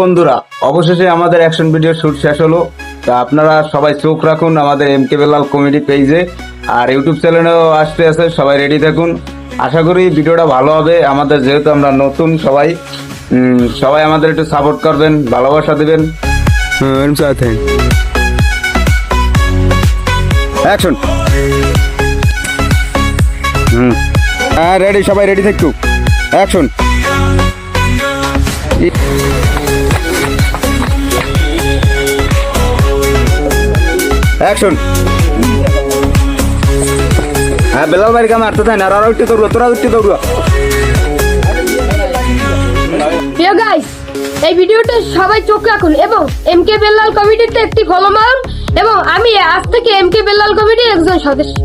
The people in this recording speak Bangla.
বন্ধুরা, অবশেষে আমাদের অ্যাকশন ভিডিও শুট শেষ হলো। তা আপনারা সবাই চোখ রাখুন আমাদের এমকে বেলাল কমেডি পেজে, আর ইউটিউব চ্যানেলেও আসতে আছে, সবাই রেডি থাকুন। আশা করি ভিডিওটা ভালো হবে। আমাদের যেহেতু আমরা নতুন, সবাই আমাদের একটু সাপোর্ট করবেন, ভালোবাসা দেবেন। অ্যাকশন। হ্যাঁ, রেডি, সবাই রেডি থাকতো। অ্যাকশন। অ্যাকশন। হ্যাঁ, বেলাল ভাইয়ের কাম আরতে থাকে না, আর একটু দৌড়ো, তোরা একটু দৌড়ো। প্রিয় গাইস, এই ভিডিওটা সবাই চোখ রাখুন এবং এমকে বেলাল কমিটিতে একটি ফলো মারুন এবং আমি আজ থেকে এমকে বেলাল কমিটির একজন সদস্য।